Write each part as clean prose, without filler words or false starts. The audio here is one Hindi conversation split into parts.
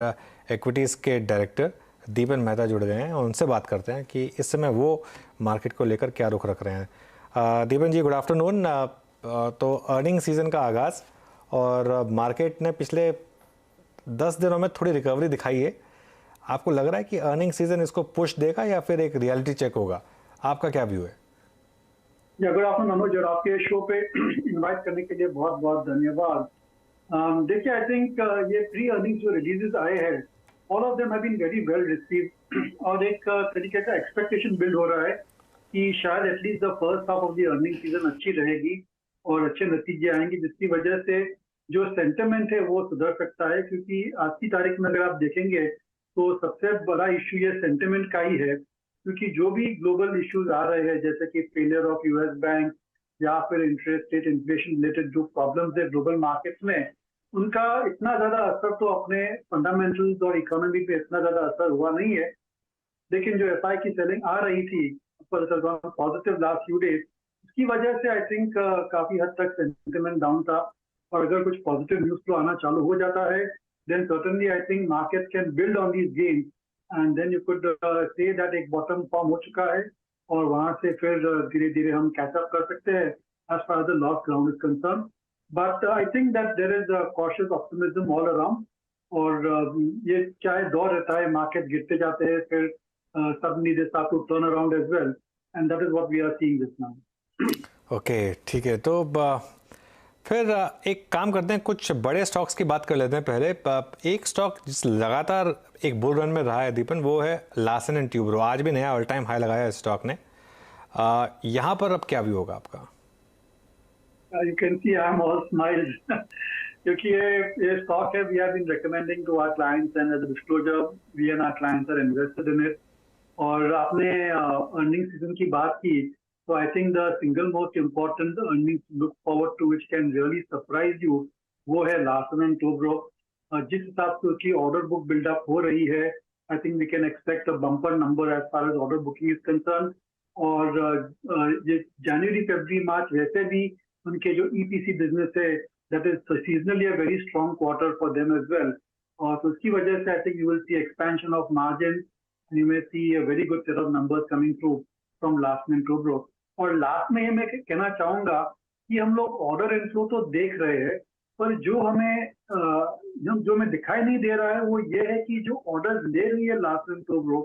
इक्विटीज़ के डायरेक्टर दीपन मेहता जुड़ गए हैं और उनसे बात करते हैं कि इस समय वो मार्केट को लेकर क्या रुख रख रहे हैं। दीपन जी, गुड आफ्टरनून। तो अर्निंग सीज़न का आगाज़ और मार्केट ने पिछले 10 दिनों में थोड़ी रिकवरी दिखाई है। आपको लग रहा है कि अर्निंग सीज़न इसको पुश देगा या फिर एक रियलिटी चेक होगा? आपका क्या व्यू है? गुड आफ्टरनून मनोज, और आपके शो पे इनवाइट करने के लिए बहुत बहुत धन्यवाद। देखिए, आई थिंक ये प्री अर्निंग्स जो रिलीजेस आए हैं, all of them have been very well received और एक तरीके का एक्सपेक्टेशन बिल्ड हो रहा है कि शायद at least the first half of the earning season अच्छी रहेगी और अच्छे नतीजे आएंगे, जिसकी वजह से जो सेंटिमेंट है वो सुधर सकता है। क्योंकि आज की तारीख में अगर आप देखेंगे तो सबसे बड़ा इश्यू ये सेंटिमेंट का ही है। क्योंकि जो भी ग्लोबल इश्यूज आ रहे हैं, जैसे कि फेलियर ऑफ यूएस बैंक या फिर इंटरेस्ट रेट इन्फ्लेशन रिलेटेड जो प्रॉब्लम्स है ग्लोबल मार्केट्स में, उनका इतना ज्यादा असर तो अपने फंडामेंटल्स और इकोनॉमी पे इतना ज्यादा असर हुआ नहीं है। लेकिन जो एफआई की सेलिंग आ रही थी पॉजिटिव लास्ट फ्यू डेज, उसकी वजह से आई थिंक काफी हद तक सेंटिमेंट डाउन था। और अगर कुछ पॉजिटिव न्यूज फ्लो आना चालू हो जाता है, then certainly I think market can build on these gains and then you could say that एक बॉटम फॉर्म हो चुका है और वहां से फिर धीरे धीरे हम कैचअप कर सकते हैं as far the lost ground is concern. But I think that there is a cautious optimism all around. और ये चाहे दौर रहता है, मार्केट गिरते जाते हैं, फिर suddenly they start to turn around as well, and that is what we are seeing this now. Okay, ठीक है। तो फिर एक काम करते हैं, कुछ बड़े स्टॉक्स की बात कर लेते हैं पहले। एक स्टॉक जिस लगातार एक बुल रन में रहा है दीपन, वो है लार्सन एंड ट्यूब्रो। आज भी नया ऑल टाइम हाई लगाया है स्टॉक ने। यहाँ पर अब क्या व्यू होगा आपका? You can see I'm all smiles क्योंकि ये स्टॉक है, we have been recommending to our clients and as a disclosure we and our clients are invested in it. और आपने अर्निंग सीजन की बात की, तो I think the single most important earning look forward to which can really surprise you, वो है लार्सन एंड टूब्रो। जिस हिसाब से उसकी ऑर्डर बुक बिल्डअप हो रही है, I think we can expect a bumper number as far as order booking is concern. और ये जनवरी फरवरी मार्च वैसे भी उनके जो ईपीसी बिजनेस है, that is seasonally a very strong quarter for them as well. और तो उसकी वजह से I think you will see expansion of margin, you may see a very good set of numbers coming through from Larsen and Toubro। और लास्ट में ये मैं कहना चाहूंगा कि हम लोग ऑर्डर इनफ्लो तो देख रहे हैं, पर जो हमें जो हमें दिखाई नहीं दे रहा है वो ये है कि जो ऑर्डर ले रही है Larsen and Toubro,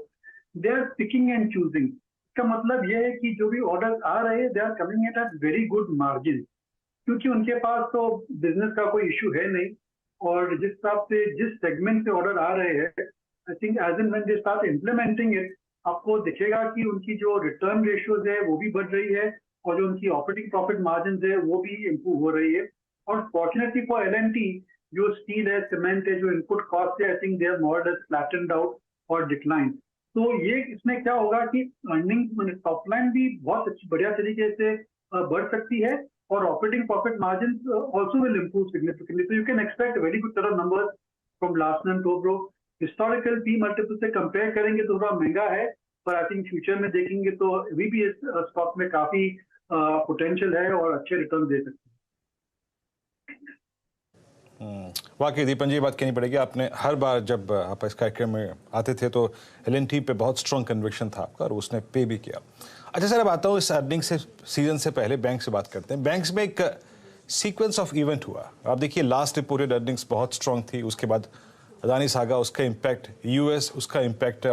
they are picking and choosing. इसका मतलब ये है कि जो भी ऑर्डर आ रहे हैं, they are coming at a very good margin, क्योंकि उनके पास तो बिजनेस का कोई इशू है नहीं। और जिस हिसाब से जिस सेगमेंट से ऑर्डर आ रहे हैं, I think as and when they start implementing it, आपको दिखेगा कि उनकी जो रिटर्न रेशियोज है वो भी बढ़ रही है और जो उनकी ऑपरेटिंग प्रॉफिट मार्जिन है वो भी इम्प्रूव हो रही है। और फॉर्चुनेटली फॉर एलएनटी, जो स्टील है, सीमेंट है, जो इनपुट कॉस्ट है, I think they are more और लेस फ्लैटेंड आउट और डिक्लाइन। तो ये इसमें क्या होगा कि अर्निंग टॉप लाइन भी बहुत अच्छी बढ़िया तरीके से बढ़ सकती है और operating profit margin also will improve significantly. तो you can expect very good set of numbers from Larsen and Toubro. Historical P multiple से कंपेयर करेंगे तो थोड़ा महंगा है, पर आई थिंक फ्यूचर में देखेंगे तो अभी भी इस स्टॉक में काफी पोटेंशियल है और अच्छे रिटर्न दे सकते हैं। वाकई दीपन जी, बात कहनी पड़ेगी, आपने हर बार जब आप इस कार्यक्रम में आते थे तो एलएनटी पे बहुत स्ट्रॉन्ग कन्विक्शन था आपका और उसने पे भी किया। अच्छा सर, अब आता हूँ इस अर्निंग से सीजन से पहले बैंक से बात करते हैं। बैंक्स में एक सीक्वेंस ऑफ इवेंट हुआ। आप देखिए, लास्ट रिपोर्टेड अर्निंग्स बहुत स्ट्रॉन्ग थी, उसके बाद अदानी सागा, उसका इम्पैक्ट, यूएस, उसका इम्पैक्ट,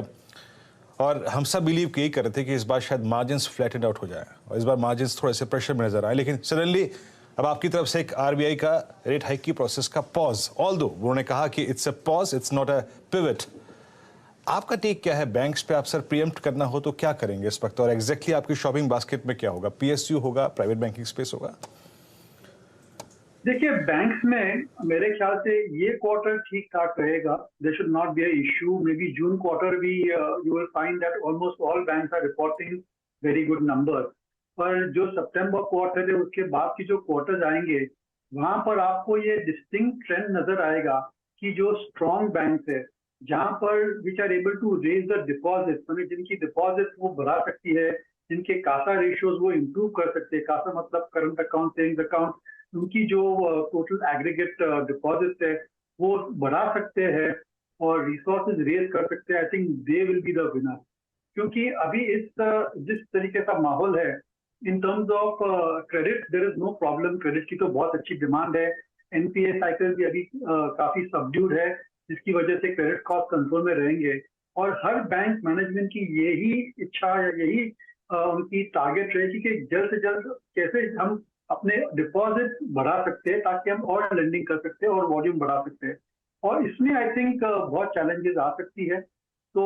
और हम सब बिलीव यही कर रहे थे कि इस बार शायद मार्जिन्स फ्लैटेड आउट हो जाए और इस बार मार्जिन्स थोड़े से प्रेशर में नजर आए। लेकिन सडनली अब आपकी तरफ से एक आरबीआई का रेट हाइक की प्रोसेस का पॉज, ऑल्दो उन्होंने कहा कि it's a pause, it's not a pivot. आपका टेक क्या है? बैंक्स पे आप सर प्रीएम्प्ट करना हो तो क्या करेंगे इस वक्त, और एग्जैक्टली आपकी शॉपिंग बास्केट में क्या होगा? पीएसयू होगा, प्राइवेट बैंकिंग स्पेस होगा? देखिए, बैंक्स में मेरे ख्याल से ये क्वार्टर ठीक ठाक रहेगा। There should not be a issue. Maybe June quarter भी you will find that almost all banks are reporting very good number. पर जो सितंबर क्वार्टर है उसके बाद की जो क्वार्टर्स आएंगे, वहां पर आपको ये डिस्टिंक्ट ट्रेंड नजर आएगा कि जो स्ट्रॉन्ग बैंक्स है, जहां पर which are able to raise the deposit, मतलब जिनकी डिपॉजिट वो बढ़ा सकती है, जिनके कासा रेशियोज वो इम्प्रूव कर सकते हैं। कासा मतलब करंट अकाउंट, सेविंग्स अकाउंट, उनकी जो टोटल एग्रीगेट डिपॉजिट है वो बढ़ा सकते हैं। और रिसोर्सेज रेज कर सकते हैं, I think they will be the winner. क्योंकि अभी इस जिस तरीके का माहौल है in terms of credit, there is no problem, credit की तो बहुत अच्छी डिमांड है, एनपीए साइकिल भी अभी काफी सबड्यूड है, जिसकी वजह से क्रेडिट कॉस्ट कंट्रोल में रहेंगे। और हर बैंक मैनेजमेंट की यही इच्छा या यही उनकी टारगेट रहेगी कि जल्द से जल्द कैसे हम अपने डिपॉजिट बढ़ा सकते हैं ताकि हम और लेंडिंग कर सकते हैं और वॉल्यूम बढ़ा सकते हैं। और इसमें आई थिंक बहुत चैलेंजेस आ सकती है। तो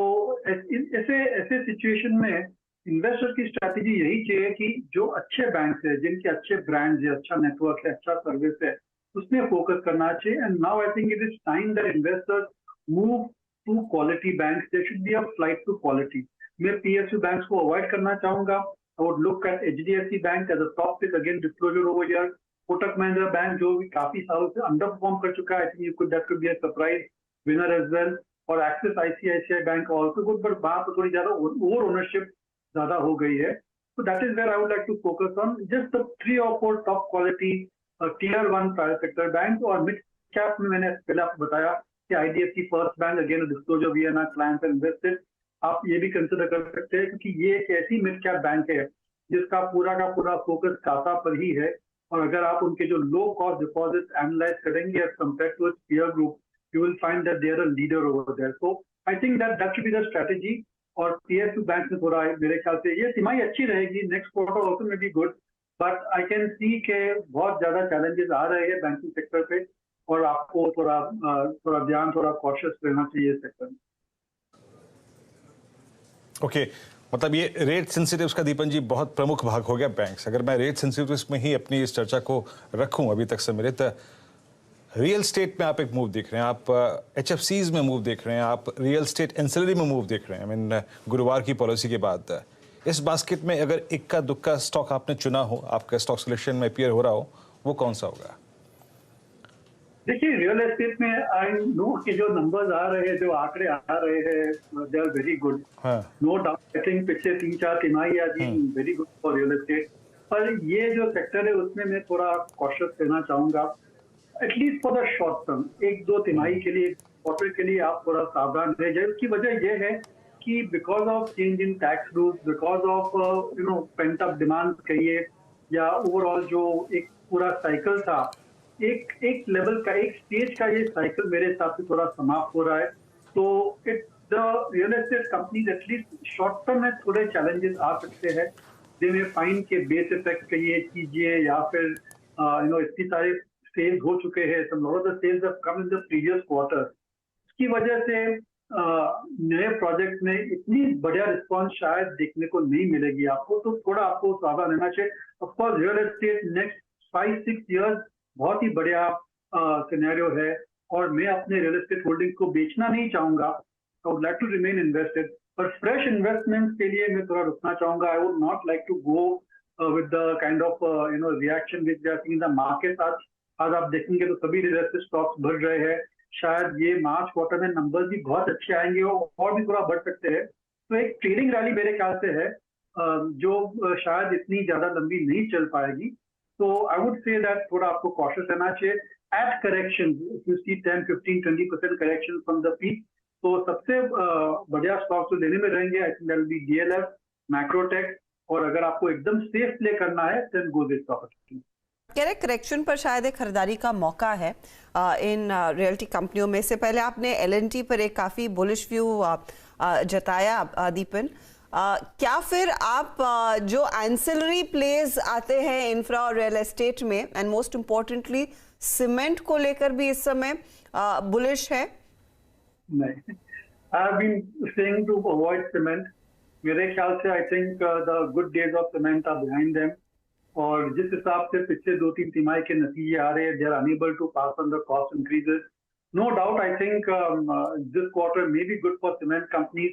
ऐसे ऐसे सिचुएशन में इन्वेस्टर की स्ट्रैटेजी यही चाहिए कि जो अच्छे बैंक है, जिनके अच्छे ब्रांड्स है, अच्छा नेटवर्क है, अच्छा सर्विस है, उसमें फोकस करना चाहिए। And now I think it is time that investors move to quality banks, there should be a flight to quality. मैं पीएसयू बैंक्स को अवॉइड करना चाहूंगा। I would look at HDFC Bank as a top pick, again disclosure over here. Kotak Mahindra Bank जो भी काफी सालों से अंडरपरफॉर्म कर चुका है, I think that could be a surprise winner as well. और Axis ICICI Bank also good, but वहाँ पर थोड़ी ज्यादा ओवर ओनरशिप ज्यादा हो गई है। So that is where I would like to focus on just the 3 or 4 top quality tier 1 private sector banks। और mid cap में मैंने पहले आपको बताया कि IDFC First Bank, again a disclosure we are not clients and invested। आप ये भी कंसिडर कर सकते हैं क्योंकि ये एक ऐसी मिड कैप बैंक है जिसका पूरा का पूरा फोकस खाता पर ही है। और अगर आप उनके जो लो कॉस्ट डिपॉजिट एनालाइज करेंगे as compare to its peer group, you will find that they are a leader over there. So I think that should be the strategy. और पीएसयू बैंक में थोड़ा मेरे ख्याल से ये तिमाही अच्छी रहेगी, next quarter also may be good, but I can see के बहुत ज्यादा चैलेंजेस आ रहे हैं बैंकिंग सेक्टर पे और आपको थोड़ा ध्यान, थोड़ा कॉशियस रहना चाहिए इस सेक्टर में। ओके मतलब ये रेट सेंसिटिव्स का दीपन जी बहुत प्रमुख भाग हो गया बैंक्स। अगर मैं रेट सेंसिटिव्स में ही अपनी इस चर्चा को रखूं अभी तक से मेरे, तो रियल स्टेट में आप एक मूव देख रहे हैं, आप एचएफसीज में मूव देख रहे हैं, आप रियल स्टेट एंसिलरी में मूव देख रहे हैं। आई मीन गुरुवार की पॉलिसी के बाद इस बास्केट में अगर इक्का दुक्का स्टॉक आपने चुना हो, आपका स्टॉक सिलेक्शन में अपीयर हो रहा हो, वो कौन सा होगा? देखिए रियल एस्टेट में आई नो कि जो नंबर्स आ रहे हैं, जो आंकड़े आ रहे हैं, they are very good, no doubt. I think पिछले 3-4 तिमाही are being very good for real estate. पर ये जो सेक्टर है उसमें मैं थोड़ा कॉशियस रहना चाहूंगा, at least for the short term. 1-2 तिमाही के लिए, क्वार्टर के लिए आप थोड़ा सावधान रह जाए। उसकी वजह यह है कि because of change in tax rules, because of pent up demand कहिए, या ओवरऑल जो एक पूरा साइकिल था, एक लेवल का, एक स्टेज का ये साइकिल मेरे हिसाब से थोड़ा समाप्त हो रहा है। तो the real estate companies at least short term में थोड़े चैलेंजेस आ सकते हैं। दे में फाइन के बेस इफेक्ट कहिए कीजिए, या फिर इतनी सारे सेल्स हो चुके हैं, some lot of the sales have come in the previous quarter, उसकी वजह से नए प्रोजेक्ट में इतनी बढ़िया रिस्पॉन्स शायद देखने को नहीं मिलेगी आपको। तो थोड़ा आपको सावधान रहना चाहिए। Of course real estate next 5-6 years बहुत ही बढ़िया सिनेरियो है, और मैं अपने रियल एस्टेट होल्डिंग को बेचना नहीं चाहूंगा। I would like to remain invested, पर फ्रेश इन्वेस्टमेंट के लिए मैं थोड़ा रुकना चाहूंगा। I would not like to go with the kind of reaction which we are seeing in the market. आज आप देखेंगे तो सभी रियल एस्टेट स्टॉक्स बढ़ रहे हैं। शायद ये मार्च क्वार्टर में नंबर्स भी बहुत अच्छे आएंगे और भी थोड़ा बढ़ सकते हैं। तो एक ट्रेडिंग रैली मेरे ख्याल से है जो शायद इतनी ज्यादा लंबी नहीं चल पाएगी। So I would say that थोड़ा आपको cautious रहना चाहिए। At correction, if you see 10, 15, 20% correction from the peak, तो सबसे बढ़िया स्टॉक जो लेने में रहेंगे आई think that will be DLF, Macrotech, और अगर आपको एकदम सेफ प्ले करना है देन गो विद प्रॉपर्टी। कह रहे करेक्शन पर शायद एक खरीदारी का मौका है इन रियल्टी कंपनियों में। से पहले आपने LNT पर एक काफ़ी बुलिश व्यू जताया दीपन। क्या फिर आप जो एंसिलरी प्लेज आते हैं इंफ्रा और रियल एस्टेट में, एंड मोस्ट इम्पोर्टेंटली सीमेंट को लेकर भी इस समय बुलिश है? नहीं, I have been saying to avoid cement. मेरे ख्याल से I think the good days of cement are behind them, और जिस हिसाब से पिछले 2-3 तिमाही के नतीजे आ रहे हैं, they are unable to pass on the cost increases. No doubt I think this quarter may be good for cement companies,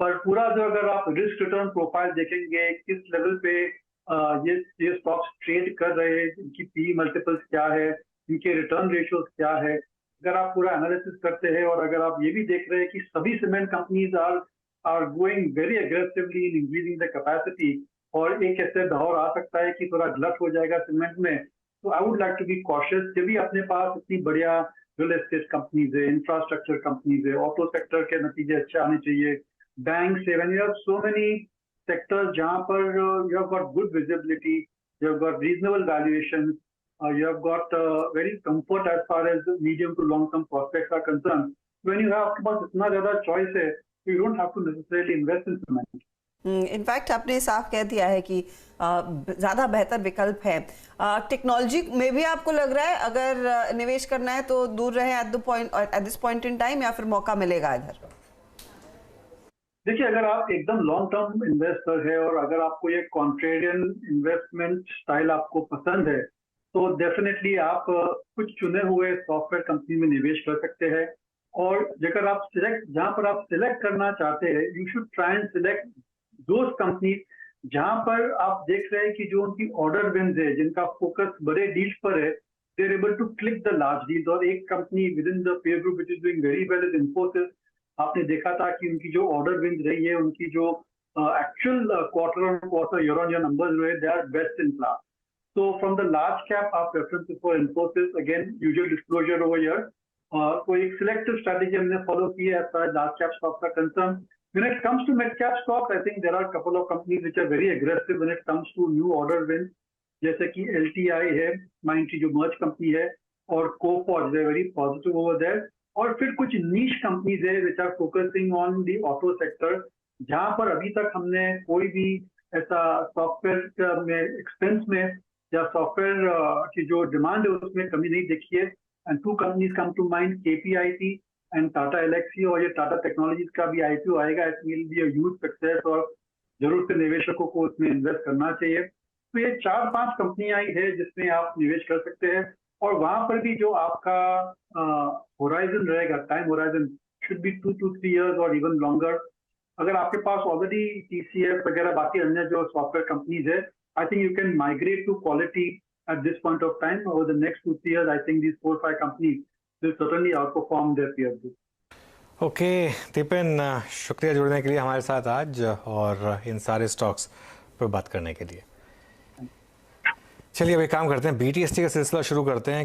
पर पूरा जो अगर आप रिस्क रिटर्न प्रोफाइल देखेंगे, किस लेवल पे ये स्टॉक्स ट्रेड कर रहे हैं, इनकी पी मल्टीपल्स क्या है, इनके रिटर्न रेशियोज क्या है, अगर आप पूरा एनालिसिस करते हैं और अगर आप ये भी देख रहे हैं कि सभी cement companies are going very aggressively in increasing the capacity, और एक ऐसे दौर आ सकता है कि थोड़ा गलत हो जाएगा सीमेंट में, तो I would like to be cautious. जब भी अपने पास इतनी बढ़िया रियल एस्टेट कंपनीज है, इंफ्रास्ट्रक्चर कंपनीज है, ऑटो सेक्टर के नतीजे अच्छे आने चाहिए, बैंक से, when you have so many sectors जहां पर you have got good visibility, you have got reasonable valuation, you have got very comfort as far as medium to long term prospects are concerned. When you have आपके पास इतना ज़्यादा choice है, you don't have to necessarily invest in cement. In fact आपने साफ कह दिया है कि ज़्यादा बेहतर विकल्प है। टेक्नोलॉजी में भी आपको लग रहा है अगर निवेश करना है तो दूर रहे at this point in time, या फिर मौका मिलेगा इधर? देखिए, अगर आप एकदम लॉन्ग टर्म इन्वेस्टर है और अगर आपको ये कॉन्ट्रेरियन इन्वेस्टमेंट स्टाइल आपको पसंद है, तो डेफिनेटली आप कुछ चुने हुए सॉफ्टवेयर कंपनी में निवेश कर सकते हैं। और अगर आप जहां पर आप सिलेक्ट करना चाहते हैं, you should try and select those company जहां पर आप देख रहे हैं कि जो उनकी ऑर्डर विन्स है, जिनका फोकस बड़े डील्स पर है, they are able to click the large deals. और एक company with in the peer group which is doing very well is Infosys. आपने देखा था कि उनकी जो ऑर्डर विन्स रही है, उनकी जो actual quarter on quarter, year on year numbers रहे, they are best in class. So from the large cap, our preference is for Infosys. Again, usual disclosure over here. So एक selective strategy हमने follow की है as far as large cap stocks are concerned. When it comes to mid cap stocks, I think there are a couple of companies which are very aggressive when it comes to new order wins. जैसे कि LTI है, Mindtree जो merge company है, और Coforge, they are very positive over there. और फिर कुछ niche companies है which are focusing on the auto sector, जहाँ पर अभी तक हमने कोई भी ऐसा सॉफ्टवेयर में एक्सपेंस में या सॉफ्टवेयर की जो डिमांड है उसमें कमी नहीं देखी है। And two companies come to mind, KPIT and Tata Elxsi, और ये टाटा टेक्नोलॉजीज का भी IPO आएगा। It will be a huge success और जरूर से निवेशकों को उसमें इन्वेस्ट करना चाहिए। तो ये 4-5 कंपनियां आई है जिसमें आप निवेश कर सकते हैं। और वहां पर भी जो आपका होराइजन रहेगा, time horizon should be 2 to 3 years और इवन लॉन्गर। अगर आपके पास ऑलरेडी TCS वगैरह बाकी अन्य जो सॉफ्टवेयर कंपनीज है, I think you can migrate to quality at this point of time. Over the next 2-3 years, I think these 4-5 companies will certainly outperform their peer group. Okay Deepan, शुक्रिया जुड़ने के लिए हमारे साथ आज और इन सारे स्टॉक्स पर बात करने के लिए। चलिए अभी काम करते हैं, BTST का सिलसिला शुरू करते हैं।